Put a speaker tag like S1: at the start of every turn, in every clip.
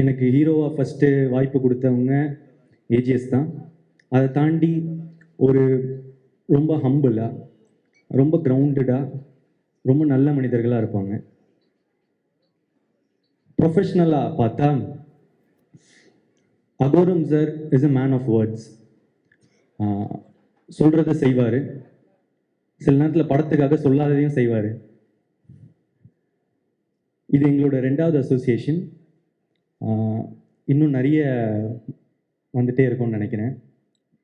S1: எனக்கு ஹீரோவாக ஃபஸ்ட்டு வாய்ப்பு கொடுத்தவங்க ஏஜிஎஸ் தான். அதை தாண்டி ஒரு ரொம்ப ஹம்பிளாக, ரொம்ப கிரவுண்டடாக, ரொம்ப நல்ல மனிதர்களாக இருப்பாங்க. ப்ரொஃபஷ்னலாக பார்த்தா Aghoram sir is a man of words. சொல்கிறத செய்வார், சில நேரத்தில் படத்துக்காக சொல்லாததையும் செய்வார். இது எங்களோட 2வது அசோசியேஷன். இன்னும் நிறைய வந்துட்டே இருக்கும்னு நினைக்கிறேன்.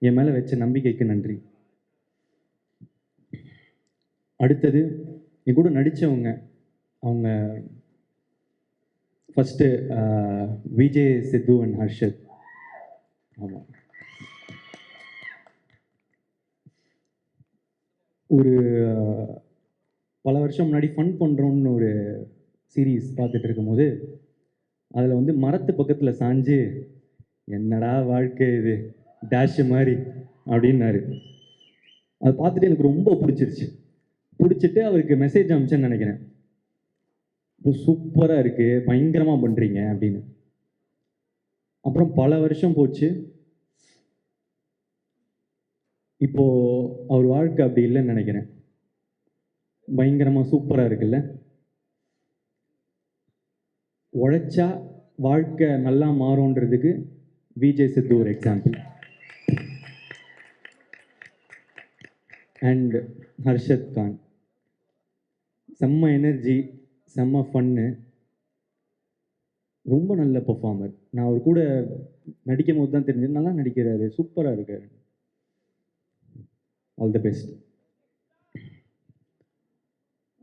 S1: என் மேலே வச்ச நம்பிக்கைக்கு நன்றி. அடுத்தது என் கூட நடித்தவங்க, அவங்க ஃபஸ்ட்டு விஜய், சித்து அண்ட் ஹர்ஷத். ஆமாம், ஒரு பல வருஷம் முன்னாடி ஃபன் பண்ணுறோன்னு ஒரு சீரீஸ் பார்த்துட்டு இருக்கும்போது அதில் வந்து மரத்து பக்கத்தில் சாஞ்சு என்னடா வாழ்க்கை இது டேஷ் மாதிரி அப்படின்னாரு. அதை பார்த்துட்டு எனக்கு ரொம்ப பிடிச்சிட்டு அவருக்கு மெசேஜ் அனுப்பிச்சேன்னு நினைக்கிறேன். சூப்பராக இருக்குது, பயங்கரமாக பண்ணுறீங்க அப்படின்னு. அப்புறம் பல வருஷம் போச்சு. இப்போது அவர் வாழ்க்கை அப்படி இல்லைன்னு நினைக்கிறேன். பயங்கரமாக சூப்பராக இருக்குல்ல. உழைச்சா வாழ்க்கை நல்லா மாறும்ன்றதுக்கு விஜய், சித்து ஒரு எக்ஸாம்பிள். அண்ட் ஹர்ஷத் கான், செம்ம எனர்ஜி, செம்ம ஃபன்னு, ரொம்ப நல்ல பர்ஃபார்மர். நான் அவர் கூட நடிக்கும் போது தான் தெரிஞ்சது, நல்லா நடிக்கிறாரு, சூப்பராக இருக்காரு. All the best.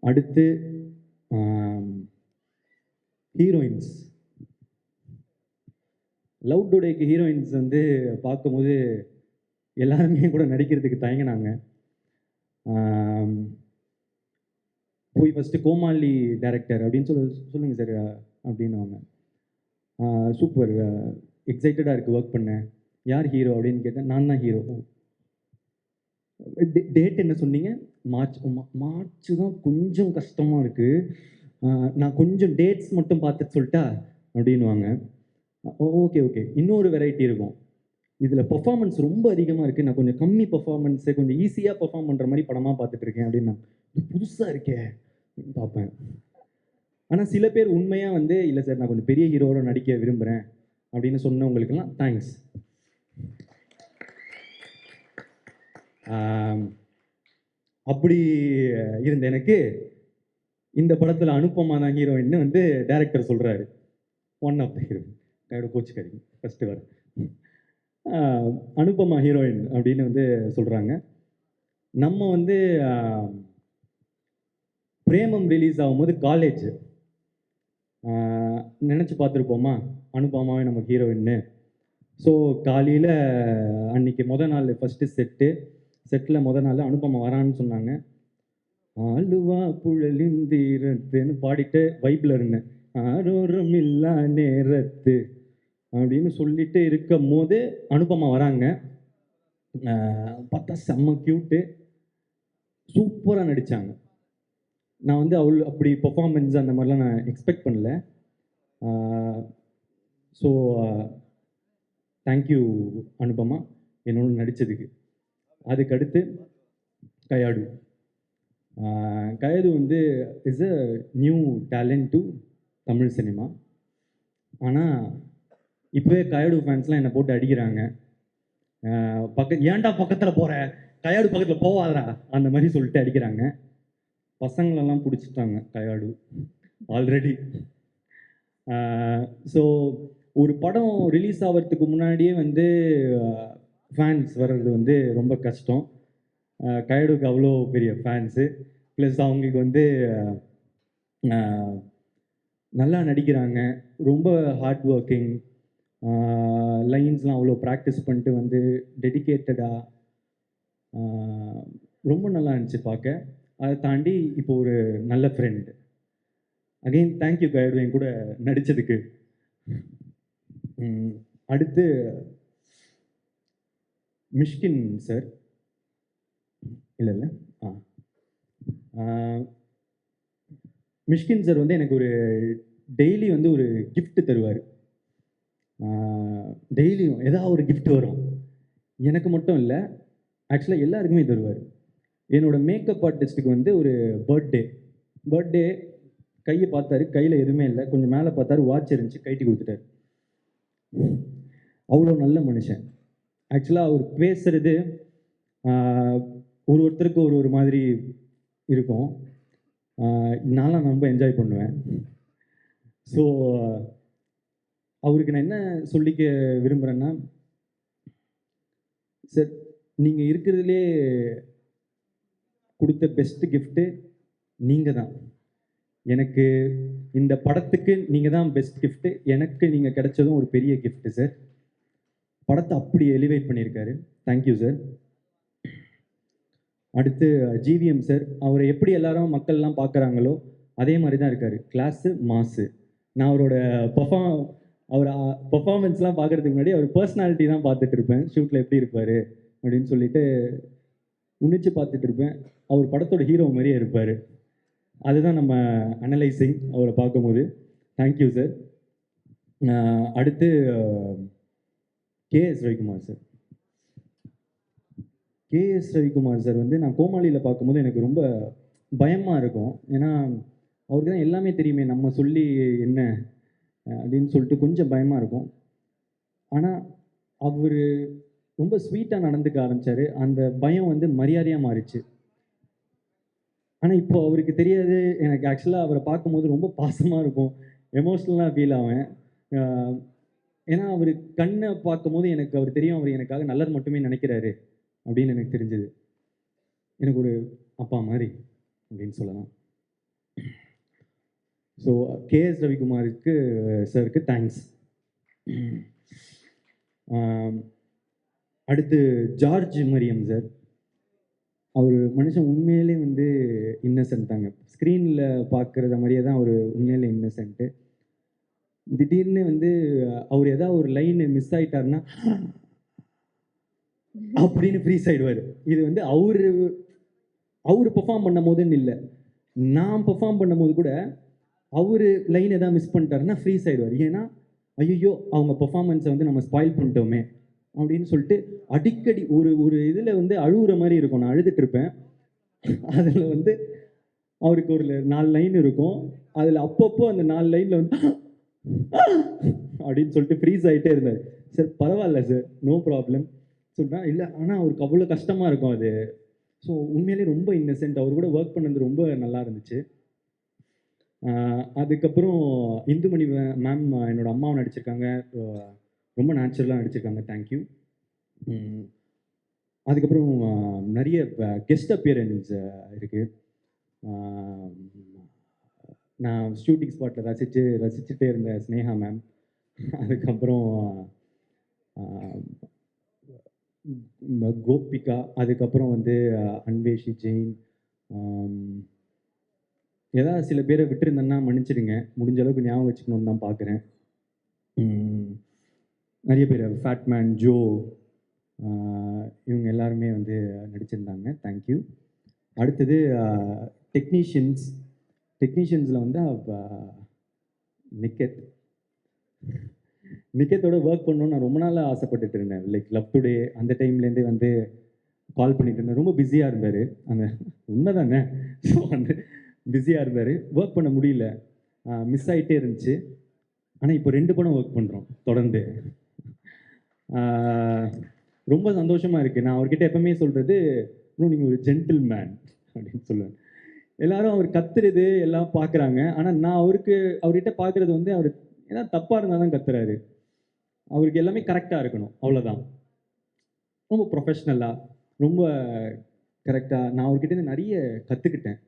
S1: அடுத்து ஹீரோயின்ஸ். லவ் டுடேக்கு ஹீரோயின்ஸ் வந்து பார்க்கும்போது எல்லாருமே கூட நடிக்கிறதுக்கு தயங்கினாங்க. போய் ஃபஸ்ட்டு கோமாளி டைரக்டர் அப்படின்னு சொல்லுங்கள் சார் அப்படின்னுவாங்க. சூப்பர், எக்ஸைட்டடாக இருக்குது ஒர்க் பண்ணேன். யார் ஹீரோ அப்படின்னு கேட்டேன். நான் தான் ஹீரோ. டேட் என்ன சொன்னீங்க? மார்ச் தான் கொஞ்சம் கஷ்டமாக இருக்குது, நான் கொஞ்சம் டேட்ஸ் மட்டும் பார்த்துட்டு சொல்லிட்டா அப்படின்வாங்க. Okay okay. இன்னொரு வெரைட்டி இருக்கும், இதில் பர்ஃபார்மன்ஸ் ரொம்ப அதிகமாக இருக்குது, நான் கொஞ்சம் கம்மி பர்ஃபார்மன்ஸை கொஞ்சம் ஈஸியாக பர்ஃபார்ம் பண்ணுற மாதிரி படமாக பார்த்துட்டு இருக்கேன் அப்படின்னா, இது புதுசாக இருக்கே பார்ப்பேன். ஆனால் சில பேர் உண்மையாக வந்து இல்லை சார் நான் கொஞ்சம் பெரிய ஹீரோவோட நடிக்க விரும்புகிறேன் அப்படின்னு சொன்னவங்களுக்கெல்லாம் தேங்க்ஸ். அப்படி இருந்த எனக்கு இந்த படத்தில் அனுப்பமா தான் ஹீரோயின்னு வந்து டைரக்டர் சொல்கிறாரு. ஒன் ஆஃப் த ஹீரோயின் கையோட கோச்சுக்காரிங்க ஃபஸ்ட்டு வர அனுப்பமா ஹீரோயின் அப்படின்னு வந்து சொல்கிறாங்க. நம்ம வந்து பிரேமம் ரிலீஸ் ஆகும்போது காலேஜ் நினச்சி பார்த்துருப்போமா அனுப்பமாவே நம்ம ஹீரோயின்னு. ஸோ காலையில் அன்றைக்கி நாள் ஃபஸ்ட்டு செட்டில் நாள் அனுப்பமா வரான்னு சொன்னாங்க. ஆளுவா புழலிந்தீரத்துன்னு பாடிட்டு வைப்பில் இருந்தேன். ஆரோரம் இல்லா நேரத்து அப்படின்னு சொல்லிட்டு இருக்கும் போது அனுப்பமா வராங்க. பார்த்தா செம்ம க்யூட்டு, சூப்பராக நடித்தாங்க. நான் வந்து அப்படி பர்ஃபார்மன்ஸ் அந்த மாதிரிலாம் நான் எக்ஸ்பெக்ட் பண்ணல. ஸோ தேங்க்யூ அனுப்பமா என்னோட நடித்ததுக்கு. அதுக்கடுத்து கயாடு. கயாடு வந்து is a new talent to Tamil cinema. ஆனால் இப்போவே கயாடு ஃபேன்ஸ்லாம் என்னை போட்டு அடிக்கிறாங்க. ஏன்டா பக்கத்தில் போகிற, கயாடு பக்கத்தில் போவாதரா அந்த மாதிரி சொல்லிட்டு அடிக்கிறாங்க. பசங்களெல்லாம் பிடிச்சிட்டாங்க கயாடு ஆல்ரெடி. ஸோ ஒரு படம் ரிலீஸ் ஆகிறதுக்கு முன்னாடியே வந்து ஃபேன்ஸ் வர்றது வந்து ரொம்ப கஷ்டம். கயாடுக்கு அவ்வளோ பெரிய ஃபேன்ஸு, ப்ளஸ் அவங்களுக்கு வந்து நல்லா நடிக்கிறாங்க, ரொம்ப ஹார்ட் ஒர்க்கிங், லைன்ஸ்லாம் அவ்வளோ ப்ராக்டிஸ் பண்ணிட்டு வந்து டெடிக்கேட்டடாக ரொம்ப நல்லா இருந்துச்சு பார்க்க. அதை தாண்டி இப்போ ஒரு நல்ல ஃப்ரெண்டு. அகெயின் தேங்க்யூ கயாடு என் கூட நடித்ததுக்கு. அடுத்து மிஷ்கின் சார். இல்லை மிஷ்கின் சார் வந்து எனக்கு ஒரு டெய்லி வந்து ஒரு கிஃப்ட் தருவார். டெய்லியும் ஏதாவது ஒரு gift வரும். எனக்கு மட்டும் இல்லை, ஆக்சுவலாக எல்லாருக்குமே தருவார். என்னோட மேக்கப் ஆர்டிஸ்ட்டுக்கு வந்து ஒரு பர்த்டே கையை பார்த்தாரு, கையில் எதுவுமே இல்லை, கொஞ்சம் மேலே பார்த்தாரு, வாட்ச் இருந்துச்சு, கைட்டி கொடுத்துட்டாரு. அவ்வளோ நல்ல மனுஷன். ஆக்சுவலாக அவர் பேசுறது ஒருத்தருக்கு ஒரு மாதிரி இருக்கும். நான்லாம் ரொம்ப என்ஜாய் பண்ணுவேன். ஸோ அவருக்கு நான் என்ன சொல்லிக்க விரும்புகிறேன்னா, சார் நீங்கள் இருக்கிறதுலே கொடுத்த பெஸ்ட்டு கிஃப்ட்டு நீங்கள் தான். எனக்கு இந்த படத்துக்கு நீங்கள் தான் பெஸ்ட் கிஃப்ட்டு. எனக்கு நீங்கள் கிடைச்சதும் ஒரு பெரிய கிஃப்ட்டு சார். படத்தை அப்படி எலிவேட் பண்ணியிருக்காரு. Thank you sir. அடுத்து ஜிவிஎம் சார், அவரை எப்படி எல்லாரும் மக்கள்லாம் பார்க்குறாங்களோ அதே மாதிரி தான் இருக்கார். கிளாஸு, மாசு. நான் அவரோட பர்ஃபார்மன்ஸ்லாம் பார்க்குறதுக்கு முன்னாடி அவர் பர்சனாலிட்டி தான் பார்த்துட்டு இருப்பேன். ஷூட்டில் எப்படி இருப்பார் அப்படின்னு சொல்லிட்டு உன்னிச்சு பார்த்துட்டு இருப்பேன். அவர் படத்தோட ஹீரோ மாதிரியே இருப்பார். அதுதான் நம்ம அனலைசிங் அவரை பார்க்கும்போது. Thank you sir. அடுத்து KS Ravikumar sir. KS Ravikumar sir வந்து நான் கோமாளியில் பார்க்கும்போது எனக்கு ரொம்ப பயமாக இருக்கும். ஏன்னா அவருக்கு தான் எல்லாமே தெரியுமே, நம்ம சொல்லி என்ன அப்படின்னு சொல்லிட்டு கொஞ்சம் பயமாக இருக்கும். ஆனால் அவர் ரொம்ப ஸ்வீட்டாக நடந்துக்க ஆரம்பித்தார். அந்த பயம் வந்து மரியாதையாக மாறிச்சு. ஆனால் இப்போ அவருக்கு தெரியாது. எனக்கு ஆக்சுவலாக அவரை பார்க்கும்போது ரொம்ப பாசமாக இருக்கும், எமோஷ்னலாக ஃபீல் ஆவேன். ஏன்னா அவர் கண்ணை பார்க்கும்போது எனக்கு அவர் தெரியும், அவர் எனக்காக நல்லது மட்டுமே நினைக்கிறாரு அப்படின்னு எனக்கு தெரிஞ்சது. எனக்கு ஒரு அப்பா மாதிரி அப்படின்னு சொல்லலாம். ஸோ கேஎஸ் ரவிக்குமாருக்கு சாருக்கு தேங்க்ஸ். அடுத்து ஜார்ஜ் மரியம் சார். அவர் மனுஷன் உண்மையிலே வந்து இன்னசென்ட் தாங்க. ஸ்க்ரீனில் பார்க்குறத மாதிரியே தான் அவர் உண்மையிலே இன்னசென்ட்டு. திடீர்னு வந்து அவர் ஏதாவது ஒரு லைன் மிஸ் ஆகிட்டாருன்னா அப்படின்னு ஃப்ரீஸ் ஆகிடுவார். இது வந்து அவர் பெர்ஃபார்ம் பண்ணும் போதுன்னு இல்லை, நான் பெர்ஃபார்ம் பண்ணும் போது கூட அவர் லைன் எதாவது மிஸ் பண்ணிட்டாருன்னா ஃப்ரீஸ் ஆகிடுவார். ஏன்னா ஐயோ அவங்க பெர்ஃபார்மன்ஸை வந்து நம்ம ஸ்பாயில் பண்ணிட்டோமே அப்படின்னு சொல்லிட்டு அடிக்கடி ஒரு இதில் வந்து அழுகுற மாதிரி இருக்கும். நான் அழுதுட்டு இருப்பேன். அதில் வந்து அவருக்கு ஒரு 4 லைன் இருக்கும். அதில் அப்பப்போ அந்த 4 லைனில் வந்து அப்படின்னு சொல்லிட்டு ஃப்ரீஸ் ஆகிட்டே இருந்தார். சார் பரவாயில்ல சார், நோ ப்ராப்ளம் சொன்னால் இல்லை, ஆனால் அவருக்கு அவ்வளோ கஷ்டமாக இருக்கும் அது. ஸோ உண்மையிலே ரொம்ப இன்னசென்ட். அவர் கூட ஒர்க் பண்ணது ரொம்ப நல்லா இருந்துச்சு. அதுக்கப்புறம் இந்துமணி மேம் என்னோட அம்மாவை நடிச்சிருக்காங்க. ரொம்ப நேச்சுரலாக நடிச்சிருக்காங்க. தேங்க்யூ. அதுக்கப்புறம் நிறைய கெஸ்ட் அப்பியரன்ஸ் இருக்குது. நான் ஷூட்டிங் ஸ்பாட்டில் ரசிச்சுட்டே இருந்த ஸ்னேகா மேம், அதுக்கப்புறம் கோபிகா, அதுக்கப்புறம் வந்து அன்வேஷி ஜெயின். ஏதாவது சில பேரை விட்டுருந்தேன்னா மன்னிச்சிடுங்க, முடிஞ்ச அளவுக்கு ஞாபகம் வச்சுக்கணுன்னு தான் பார்க்குறேன். நிறைய பேர் ஃபேட்மேன், ஜோ, இவங்க எல்லாருமே வந்து நடிச்சிருந்தாங்க. தேங்க்யூ. அடுத்தது டெக்னீஷியன்ஸில் வந்து நிக்கத்தோட ஒர்க் பண்ணணும்னு நான் ரொம்ப நாளாக ஆசைப்பட்டுட்டு இருந்தேன். லைக் லவ் டுடே அந்த டைம்லேருந்தே வந்து கால் பண்ணிட்டு இருந்தேன். ரொம்ப பிஸியாக இருந்தார். அந்த உண்மை தானே. ஸோ வந்து பிஸியாக இருந்தார், ஒர்க் பண்ண முடியல, மிஸ் ஆகிட்டே இருந்துச்சு. ஆனால் இப்போ 2 படம் ஒர்க் பண்ணுறோம் தொடர்ந்து. ரொம்ப சந்தோஷமாக இருக்குது. நான் அவர்கிட்ட எப்பவுமே சொல்கிறது, இன்னும் நீங்கள் ஒரு ஜென்டில் மேன் அப்படின்னு சொல்லுவேன். எல்லாரும் அவர் கத்துறது எல்லாம் பார்க்குறாங்க. ஆனால் நான் அவர்கிட்ட பார்க்குறது வந்து அவர் ஏதாவது தப்பாக இருந்தால் தான் கத்துறாரு. அவருக்கு எல்லாமே கரெக்டாக இருக்கணும், அவ்வளோதான். ரொம்ப ப்ரொஃபஷ்னலாக, ரொம்ப கரெக்டாக. நான் அவர்கிட்ட நிறைய கற்றுக்கிட்டேன்,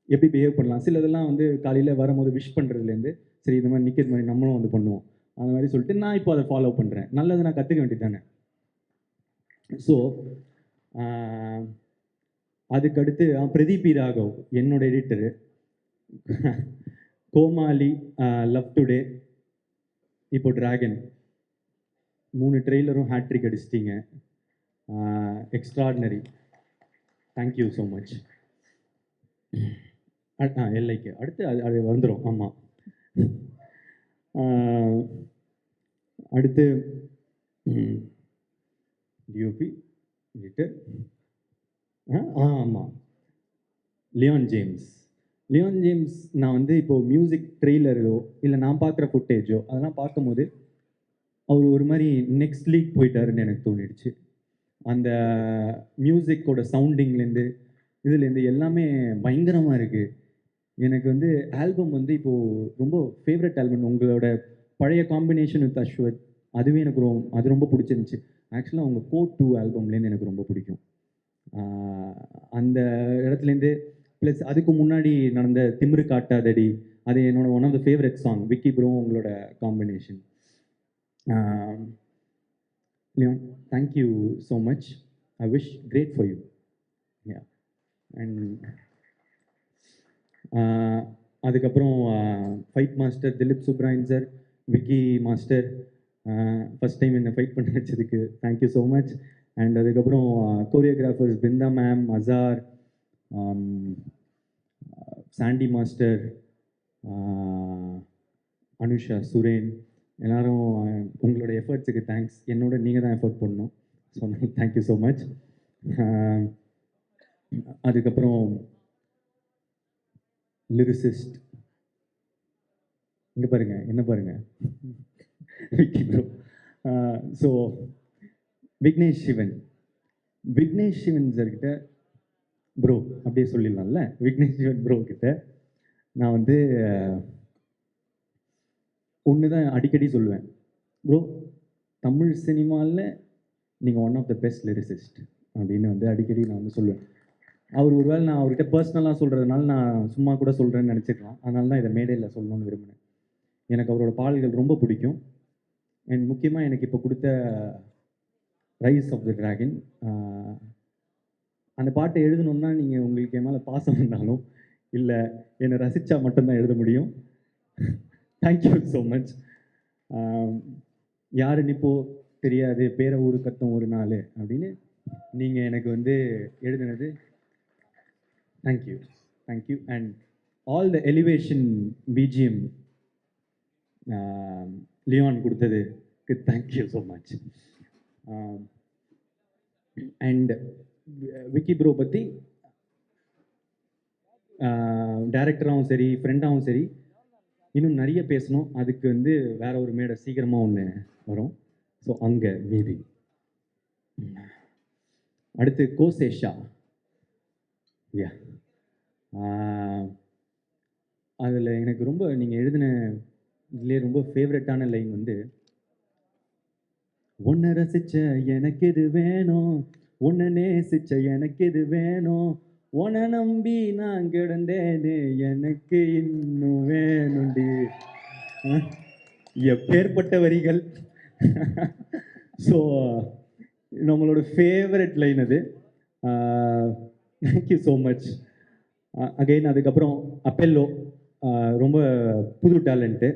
S1: எப்படி பிஹேவ் பண்ணலாம். சிலதெல்லாம் வந்து காலையில் வரும்போது விஷ் பண்ணுறதுலேருந்து, சரி இந்த மாதிரி நிற்கிறது மாதிரி நம்மளும் வந்து பண்ணுவோம், அந்த மாதிரி சொல்லிட்டு நான் இப்போ அதை ஃபாலோ பண்ணுறேன். நல்லது நான் கற்றுக்க வேண்டியது தானே. ஸோ அதுக்கடுத்து பிரதீப் ராகவ் என்னோட எடிட்டரு. கோமாளி, லவ் டுடே, இப்போ டிராகன் 3 ட்ரெய்லரும் ஹேட்ரிக் அடிச்சிட்டிங்க. எக்ஸ்ட்ராடினரி. Thank you so much. எல்லைக்கு அடுத்து அது வந்துடும். ஆமாம். அடுத்து டிஓபி எடிட்டர். ஆமாம், லியான் ஜேம்ஸ். லியான் ஜேம்ஸ் நான் வந்து இப்போது மியூசிக் ட்ரெய்லரோ இல்லை நான் பார்க்குற ஃபுட்டேஜோ அதெல்லாம் பார்க்கும்போது அவர் ஒரு மாதிரி நெக்ஸ்ட் லீக் போயிட்டாருன்னு எனக்கு தோணிடுச்சு. அந்த மியூசிக்கோட சவுண்டிங்லேருந்து இதுலேருந்து எல்லாமே பயங்கரமாக இருக்குது. எனக்கு வந்து ஆல்பம் வந்து இப்போது ரொம்ப ஃபேவரட் ஆல்பம். உங்களோட பழைய காம்பினேஷன் வித் அஸ்வத் அதுவே எனக்கு அது ரொம்ப பிடிச்சிருந்துச்சி. ஆக்சுவலாக அவங்க கோட் 2 ஆல்பம்லேருந்து எனக்கு ரொம்ப பிடிக்கும். அந்த இடத்துலேருந்து ப்ளஸ் அதுக்கு முன்னாடி நடந்த திமிரு காட்டாதடி அது என்னோட one of the favourite song. Vicky bro உங்களோட combination. Leon, thank you so much. I wish great for you. Yeah. And அதுக்கப்புறம் fight master Dhilip Subbarayan sir, Vicky master, first time என்னை ஃபைட் பண்ண வச்சதுக்கு தேங்க்யூ ஸோ மச். அண்ட் அதுக்கப்புறம் choreographers Brindha ma'am, Azhar, Sandy master, Anusha, Suren, எல்லாரும் உங்களோட எஃபர்ட்ஸுக்கு thanks. என்னோட நீங்கள் தான் எஃபர்ட் பண்ணணும். So thank you so much. அதுக்கப்புறம் லிரிசிஸ்ட் இங்கே பாருங்க, என்ன பாருங்க, விக்கி ப்ரோ. ஸோ விக்னேஷ் சிவன். விக்னேஷ் சிவன் சார்கிட்ட ப்ரோ அப்படியே சொல்லிடலாம்ல. விக்னேஷ் சிவன் ப்ரோ கிட்ட நான் வந்து ஒன்று தான் அடிக்கடி சொல்லுவேன். ப்ரோ, தமிழ் சினிமாவில் நீங்கள் one of the best lyricist அப்படின்னு வந்து அடிக்கடி நான் வந்து சொல்லுவேன். அவர் ஒருவேளை நான் அவர்கிட்ட பர்சனலாக சொல்கிறதுனால நான் சும்மா கூட சொல்கிறேன்னு நினச்சிக்கலாம். அதனால தான் இதை மேடையில் சொல்லணும்னு விரும்பினேன். எனக்கு அவரோட பாடல்கள் ரொம்ப பிடிக்கும். அண்ட் முக்கியமாக எனக்கு இப்போ கொடுத்த ரைஸ் ஆஃப் த டிராகன் அந்த பாட்டை எழுதணுன்னா நீங்கள் உங்களுக்கு என் மேலே பாசம் இருந்தாலும் இல்லை என்னை ரசித்தா மட்டும்தான் எழுத முடியும். Thank you so much. யாருன்னு இப்போது தெரியாது, பேர ஊரு கத்தம் ஒரு நாள் அப்படின்னு நீங்கள் எனக்கு வந்து எழுதுனது thank you. Thank you. And all the elevation BGM Leon கொடுத்ததுக்கு thank you so much. And Vicky bro பற்றி டைரக்டராகவும் சரி ஃப்ரெண்டாகவும் சரி இன்னும் நிறைய பேசணும். அதுக்கு வந்து வேற ஒரு மேடை சீக்கிரமாக ஒன்று வரும். ஸோ அங்கே மீதி. அடுத்து கோசேஷா. யா, அதில் எனக்கு ரொம்ப நீங்கள் எழுதின இதுலேயே ரொம்ப ஃபேவரட்டான லைன் வந்து, உன்னை ரசிச்ச எனக்கு இது வேணும், உன்னை நேசிச்ச எனக்கு இது வேணும், உன்னை நம்பி நான் கிடந்தேனே எனக்கு இன்னும் வேணுண்டி. எப்பேற்பட்ட வரிகள். ஸோ நம்மளோட ஃபேவரட் லைன் அது. Thank you so much again. அதுக்கப்புறம் அப்பெல்லோ ரொம்ப புது talent.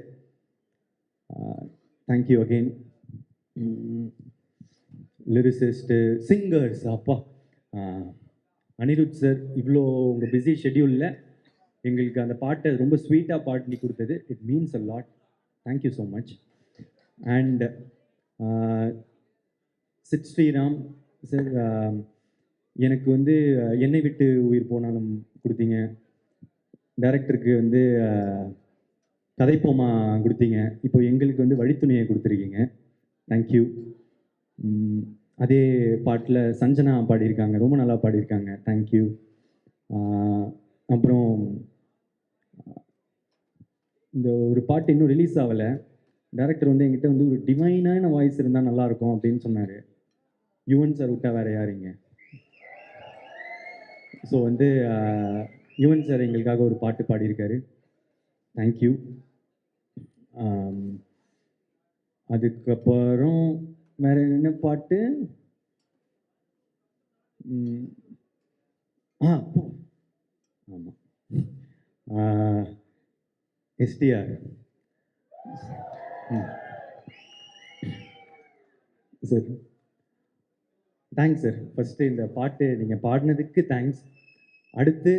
S1: Thank you again. Lyricist, singers, அப்பா அனிருத் சார் இவ்வளோ உங்கள் பிஸி ஷெட்யூலில் எங்களுக்கு அந்த பாட்டை ரொம்ப ஸ்வீட்டாக பாடி கொடுத்தது. It means a lot. Thank you so much. And Sid Sriram sir, எனக்கு வந்து என்னை விட்டு உயிர் போனாலும் கொடுத்தீங்க. டைரக்டருக்கு வந்து கதைப்போமா கொடுத்தீங்க. இப்போ எங்களுக்கு வந்து வழித்துணையை கொடுத்துருக்கீங்க. தேங்க்யூ. அதே பாட்டில் சஞ்சனா பாடியிருக்காங்க, ரொம்ப நல்லா பாடியிருக்காங்க. தேங்க்யூ. அப்புறம் இந்த ஒரு பாட்டு இன்னும் ரிலீஸ் ஆகலை. டைரக்டர் வந்து என்கிட்ட வந்து ஒரு டிவைனான வாய்ஸ் இருந்தால் நல்லாயிருக்கும் அப்படின்னு சொன்னார். யுவன் சார் விட்டா வேறு யாருங்க. ஸோ வந்து யுவன் சார் எங்களுக்காக ஒரு பாட்டு பாடியிருக்காரு. தேங்க்யூ. அதுக்கப்புறம் வேறு என்ன பாட்டு? ஆமாம், STR sir. Thanks sir. First இந்த பாட்டு நீங்கள் பாடினதுக்கு தேங்க்ஸ். அடுத்து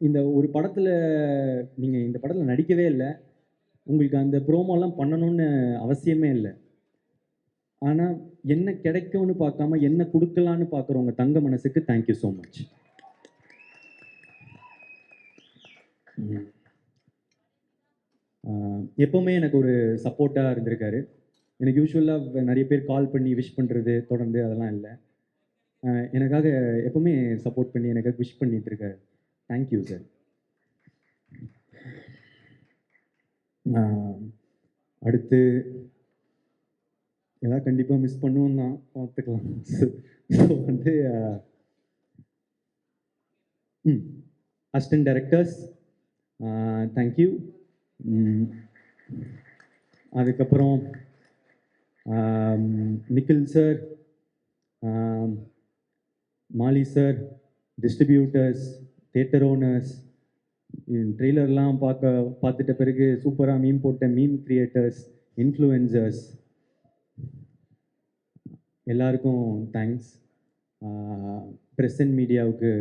S1: இந்த ஒரு படத்தில் நீங்கள் இந்த படத்தில் நடிக்கவே இல்லை, உங்களுக்கு அந்த ப்ரோமோலாம் பண்ணணும்னு அவசியமே இல்லை. ஆனால் என்ன கிடைக்கும்னு பார்க்காம என்ன கொடுக்கலான்னு பார்க்குறவங்க தங்க மனசுக்கு தேங்க்யூ ஸோ மச். எப்போவுமே எனக்கு ஒரு சப்போர்ட்டாக இருந்திருக்காரு. எனக்கு யூஸ்வலாக நிறைய பேர் கால் பண்ணி விஷ் பண்ணுறது தொடர்ந்து அதெல்லாம் இல்லை. எனக்காக எப்போவுமே சப்போர்ட் பண்ணி எனக்காக விஷ் பண்ணிட்டு இருக்காரு. Thank you sir. அடுத்து ஏதாவது கண்டிப்பாக மிஸ் பண்ணுவோம் தான், பார்த்துக்கலாம். ஸோ வந்து அசிஸ்டன்ட் டைரக்டர்ஸ் தேங்க்யூ. அதுக்கப்புறம் நிக்கில் சார், மாலி சார், டிஸ்ட்ரிபியூட்டர்ஸ், தியேட்டர் ஓனர்ஸ், ட்ரெய்லர்லாம் பார்த்துட்ட பிறகு சூப்பராக மீம் போட்ட மீம் கிரியேட்டர்ஸ், இன்ஃப்ளூயன்சர்ஸ், எல்லாருக்கும் தேங்க்ஸ். ப்ரெஸ் அண்ட் மீடியாவுக்கு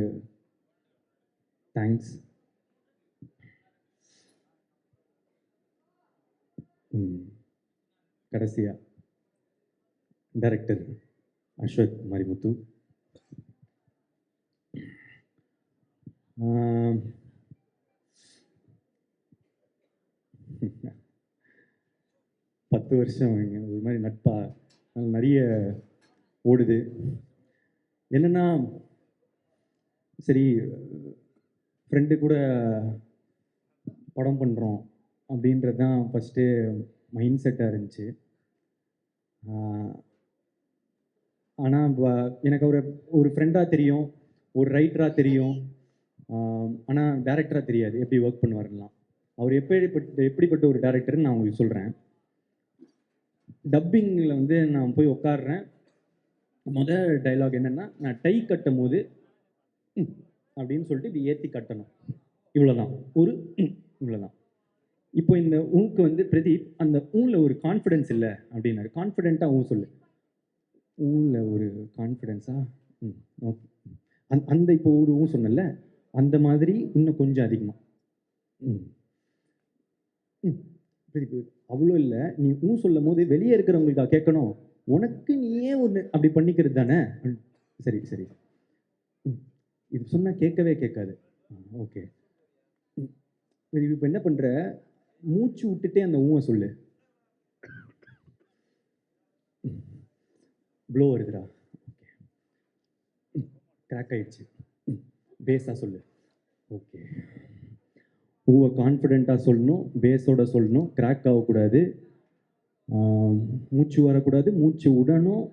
S1: தேங்க்ஸ். கடைசியா டைரக்டர் அஸ்வத் மாரிமுத்து, பத்து வருஷம் ஒரு மாதிரி நட்பா நிறைய ஓடுது. என்னன்னா சரி ஃப்ரெண்டு கூட படம் பண்ணுறோம் அப்படின்றது தான் ஃபஸ்ட்டு மைண்ட் செட்டாக இருந்துச்சு. ஆனால் எனக்கு ஒரு ஃப்ரெண்டாக தெரியும், ஒரு ரைட்டராக தெரியும், ஆனால் டேரக்டராக தெரியாது எப்படி ஒர்க் பண்ணுவாருலாம். அவர் எப்படிப்பட்ட ஒரு டேரக்டர்னு நான் உங்களுக்கு சொல்கிறேன். டப்பிங்கில் வந்து நான் போய் உட்காடுறேன். முதல் டைலாக் என்னென்னா, நான் டை கட்டும் போது அப்படின்னு சொல்லிட்டு இப்படி ஏற்றி கட்டணும், இவ்வளோதான். இவ்வளோதான். இப்போ இந்த ஊக்கு வந்து பிரதீப் அந்த ஊனில் ஒரு கான்ஃபிடென்ஸ் இல்லை அப்படின்னாரு. கான்ஃபிடென்ட்டாக ஊ சொல்லு. ஊனில் ஒரு கான்ஃபிடென்ஸா? ஓகே. அந்த இப்போ ஒரு ஊ சொன்னல, அந்த மாதிரி இன்னும் கொஞ்சம் அதிகமாக. பிரதீப் அவ்வளோ இல்லை, நீ ஊ சொல்லும் போது வெளியே இருக்கிறவங்களுக்கா கேட்கணும், உனக்கு நீயே ஒன்று அப்படி பண்ணிக்கிறது தானே. சரி சரி, இது சொன்னால் கேட்கவே கேட்காது. ஓகே. இப்போ என்ன பண்ணுற, மூச்சு விட்டுட்டே அந்த ஊவை சொல்லு. ப்ளோ வருதுடா. ஓகே. கிராக் ஆயிடுச்சு. பேஸாக சொல்லு. ஓகே. ஊவை கான்ஃபிடென்ட்டாக சொல்லணும், பேஸோட சொல்லணும், கிராக் ஆகக்கூடாது, மூச்சு வரக்கூடாது, மூச்சு விடணும்,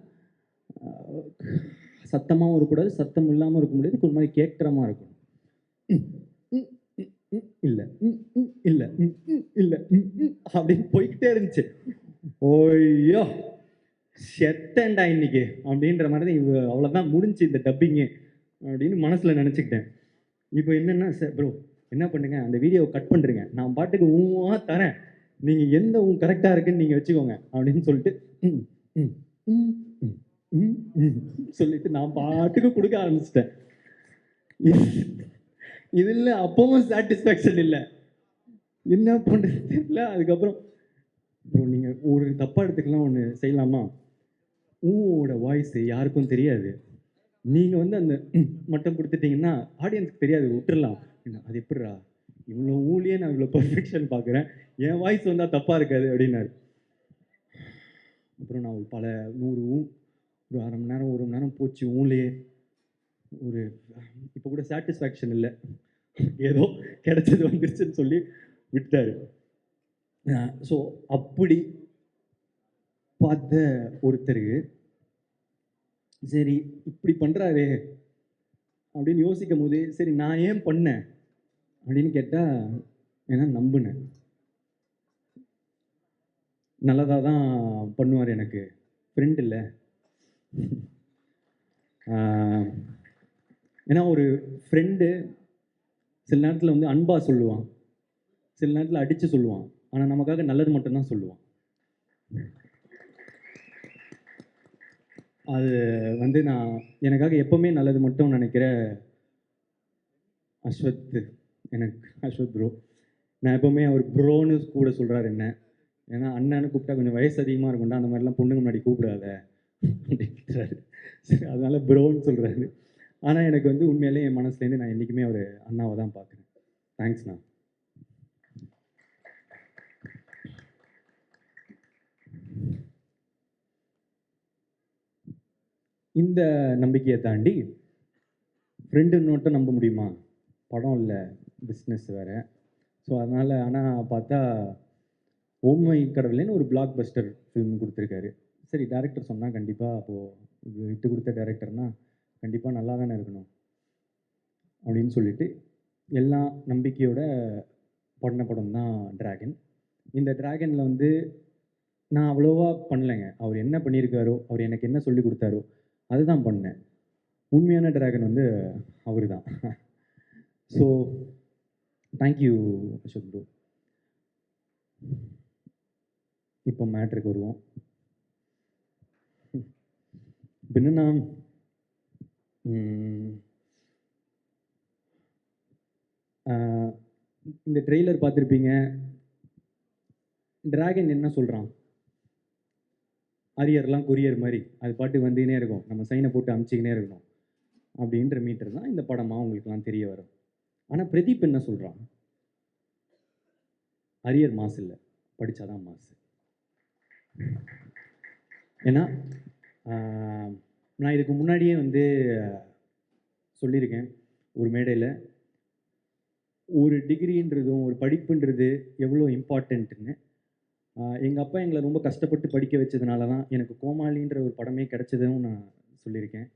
S1: சத்தமாகவும் இருக்கக்கூடாது, சத்தம் இல்லாமல் இருக்க முடியாது, ஒரு மாதிரி கேட்குற மாதிரி இருக்கணும். இல்லை இல்லை இல்லை அப்படின்னு போய்கிட்டே இருந்துச்சு. ஓய்யோ செத்தேன்டா இன்னைக்கு அப்படின்ற மாதிரி தான். அவ்வளோதான் முடிஞ்சு இந்த டப்பிங்கு அப்படின்னு மனசில் நினச்சிக்கிட்டேன். இப்போ என்னென்னா, சார் ப்ரோ என்ன பண்ணுங்க, அந்த வீடியோவை கட் பண்ணுறீங்க, நான் பாட்டுக்கு ஊவாக தரேன், நீங்கள் எந்த ஊ கரெக்டாக இருக்குன்னு நீங்கள் வச்சுக்கோங்க அப்படின்னு சொல்லிட்டு சொல்லிட்டு நான் பாட்டுக்கு கொடுக்க ஆரம்பிச்சிட்டேன். இதில் அப்பவும் சாட்டிஸ்ஃபேக்ஷன் இல்லை, என்ன பண்ணுறது தெரியல. அதுக்கப்புறம் ப்ரோ நீங்கள் ஒரு தப்பாக எடுத்துக்கலாம், ஒன்று செய்யலாமா, ஊவோட வாய்ஸ் யாருக்கும் தெரியாது, நீங்கள் வந்து அந்த மட்டும் கொடுத்துட்டீங்கன்னா ஆடியன்ஸ்க்கு தெரியாது, விட்டுடலாம். அது எப்படிரா, இவ்வளோ ஊழியே நான் இவ்வளோ பர்ஃபெக்ஷன் பார்க்குறேன், என் வாய்ஸ் வந்தால் தப்பாக இருக்காது அப்படின்னாரு. அப்புறம் நான் பல 100 ஒரு அரை மணி நேரம் 1 மணி நேரம் போச்சு ஊன்லேயே. ஒரு இப்போ கூட சாட்டிஸ்ஃபேக்ஷன் இல்லை, ஏதோ கிடைச்சது வந்துருச்சுன்னு சொல்லி விட்டாரு. ஸோ அப்படி பார்த்த ஒருத்தருக்கு சரி இப்படி பண்ணுறாரு அப்படின்னு யோசிக்கும் போது, சரி நான் ஏன் பண்ணேன் அப்படின்னு கேட்டால், ஏன்னா நம்பினேன் நல்லதாக தான் பண்ணுவார், எனக்கு ஃப்ரெண்ட் இல்லை. ஏன்னா ஒரு ஃப்ரெண்டு சில நேரத்தில் வந்து அன்பாக சொல்லுவான், சில நேரத்தில் அடித்து சொல்லுவான், ஆனால் நமக்காக நல்லது மட்டும்தான் சொல்லுவான். அது வந்து நான் எனக்காக எப்போவுமே நல்லது மட்டும் நினைக்கிற அஸ்வத், எனக்கு அஸ்வத் ப்ரோ நான் எப்போவுமே அவர் ப்ரோன்னு கூட சொல்கிறாரு என்ன. ஏன்னா அண்ணன்னு கூப்பிட்டா கொஞ்சம் வயசு அதிகமாக இருக்கும்டா, அந்த மாதிரிலாம் பொண்ணுங்க முன்னாடி கூப்பிடாத அப்படின்றாரு. சரி அதனால ப்ரோன்னு சொல்கிறாரு. ஆனால் எனக்கு வந்து உண்மையிலே என் மனசுலேருந்து நான் என்றைக்குமே அவர் அண்ணாவை தான் பார்க்குறேன். தேங்க்ஸ்ண்ணா. இந்த நம்பிக்கையை தாண்டி ஃப்ரெண்டுன்னு மட்டும் நம்ப முடியுமா? படம் இல்லை, பிஸ்னஸ் வேறு. ஸோ அதனால் ஆனால் பார்த்தா ஓமை கடவுளேன்னு ஒரு பிளாக் பஸ்டர் ஃபிலிம் கொடுத்துருக்காரு. சரி டேரக்டர் சொன்னால் கண்டிப்பாக அப்போது விட்டு கொடுத்த டேரக்டர்னால் கண்டிப்பாக நல்லா தானே இருக்கணும் அப்படின்னு சொல்லிட்டு எல்லாம் நம்பிக்கையோட பண்ண படம் தான் டிராகன். இந்த டிராகனில் வந்து நான் அவ்வளோவா பண்ணலைங்க. அவர் என்ன பண்ணியிருக்காரோ, அவர் எனக்கு என்ன சொல்லி கொடுத்தாரோ அதுதான் பண்ணேன். உண்மையான டிராகன் வந்து அவர் தான். So thank you Ashok bro. இப்போ மேட்ருக்கு வருவோம். என்னன்னா இந்த ட்ரெய்லர் பார்த்துருப்பீங்க. டிராகன் என்ன சொல்கிறான், அரியர்லாம் கொரியர் மாதிரி அது பாட்டுக்கு வந்துக்கினே இருக்கும், நம்ம சைனை போட்டு அமுச்சிக்கினே இருக்கணும் அப்படின்ற மீட்டர் தான் இந்த படமாக உங்களுக்குலாம் தெரிய வரும். ஆனால் பிரதீப் என்ன சொல்கிறான், அரியர் மாசு இல்லை, படித்தாதான் மாசு. ஏன்னா நான் இதுக்கு முன்னாடியே வந்து சொல்லியிருக்கேன் ஒரு மேடையில், ஒரு டிகிரின்றதும் ஒரு படிப்புன்றது எவ்வளோ இம்பார்ட்டண்ட்டுன்னு. எங்கள் அப்பா எங்களை ரொம்ப கஷ்டப்பட்டு படிக்க வச்சதுனால தான் எனக்கு கோமாளின்ற ஒரு படமே கிடச்சதுன்னு நான் சொல்லியிருக்கேன்.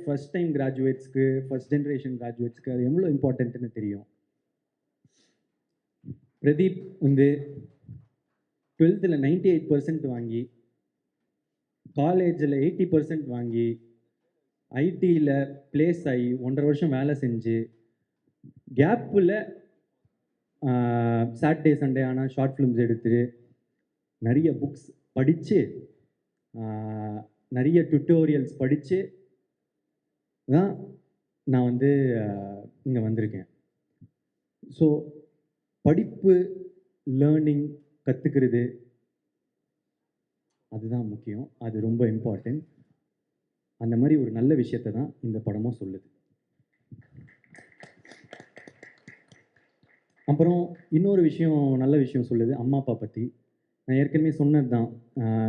S1: ஃபஸ்ட் டைம் கிராஜுவேட்ஸ்க்கு, ஃபஸ்ட் ஜென்ரேஷன் கிராஜுவேட்ஸ்க்கு அது எவ்வளோ இம்பார்ட்டண்ட்டுன்னு தெரியும். பிரதீப் வந்து 12th 98% வாங்கி, காலேஜில் 80% வாங்கி, ஐடியில் பிளேஸ் ஆகி 1.5 வருஷம் வேலை செஞ்சு, கேப்பில் சாட்டர்டே சண்டே ஆனால் ஷார்ட் ஃபிலிம்ஸ் எடுத்து, நிறைய புக்ஸ் படித்து, நிறைய டுட்டோரியல்ஸ் படித்து தான் நான் வந்து இங்கே வந்திருக்கேன். ஸோ படிப்பு, லேர்னிங், கற்றுக்கிறது அதுதான் முக்கியம். அது ரொம்ப இம்பார்ட்டன்ட். அந்த மாதிரி ஒரு நல்ல விஷயத்தை தான் இந்த படமும் சொல்லுது. அப்புறம் இன்னொரு விஷயம், நல்ல விஷயம் சொல்லுது அம்மா அப்பா பற்றி. நான் ஏற்கனவே சொன்னது தான்.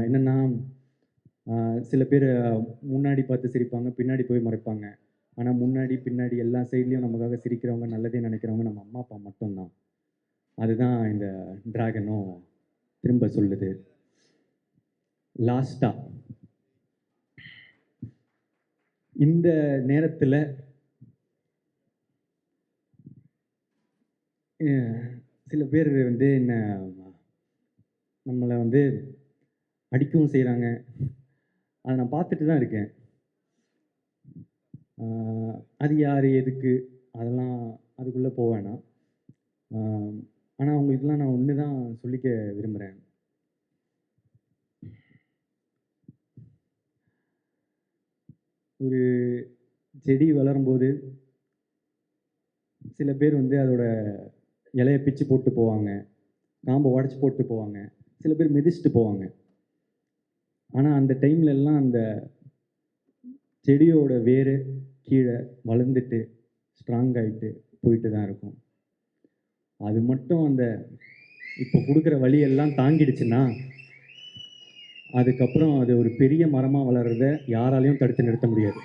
S1: என்னென்னா சில பேர் முன்னாடி பார்த்து சிரிப்பாங்க, பின்னாடி போய் மறைப்பாங்க. ஆனால் முன்னாடி பின்னாடி எல்லா சைட்லேயும் நமக்காக சிரிக்கிறவங்க, நல்லதே நினைக்கிறவங்க நம்ம அம்மா அப்பா மட்டும்தான். அதுதான் இந்த டிராகனும் திரும்ப சொல்லுது. லாஸ்ட்டாக இந்த நேரத்தில் சில பேர் வந்து என்ன நம்மளை வந்து அடிக்கவும் செய்கிறாங்க. அதை நான் பார்த்துட்டு தான் இருக்கேன். அது யார், எதுக்கு, அதெல்லாம் அதுக்குள்ளே போக வேணாம். ஆனால் அவங்களுக்கெல்லாம் நான் ஒன்று தான் சொல்லிக்க விரும்புகிறேன். ஒரு செடி வளரும்போது சில பேர் வந்து அதோட இலையை பிச்சு போட்டு போவாங்க, காம்பை உடச்சி போட்டு போவாங்க, சில பேர் மிதிச்சுட்டு போவாங்க. ஆனால் அந்த டைம்லெல்லாம் அந்த செடியோட வேர் கீழே வளர்ந்துட்டு ஸ்ட்ராங் ஆகிட்டு போயிட்டு தான் இருக்கும். அது மட்டும் அந்த இப்போ கொடுக்குற வழியெல்லாம் தாங்கிடுச்சுன்னா அதுக்கப்புறம் அது ஒரு பெரிய மரமாக வளர்கிறத யாராலையும் தடுத்து நிறுத்த முடியாது.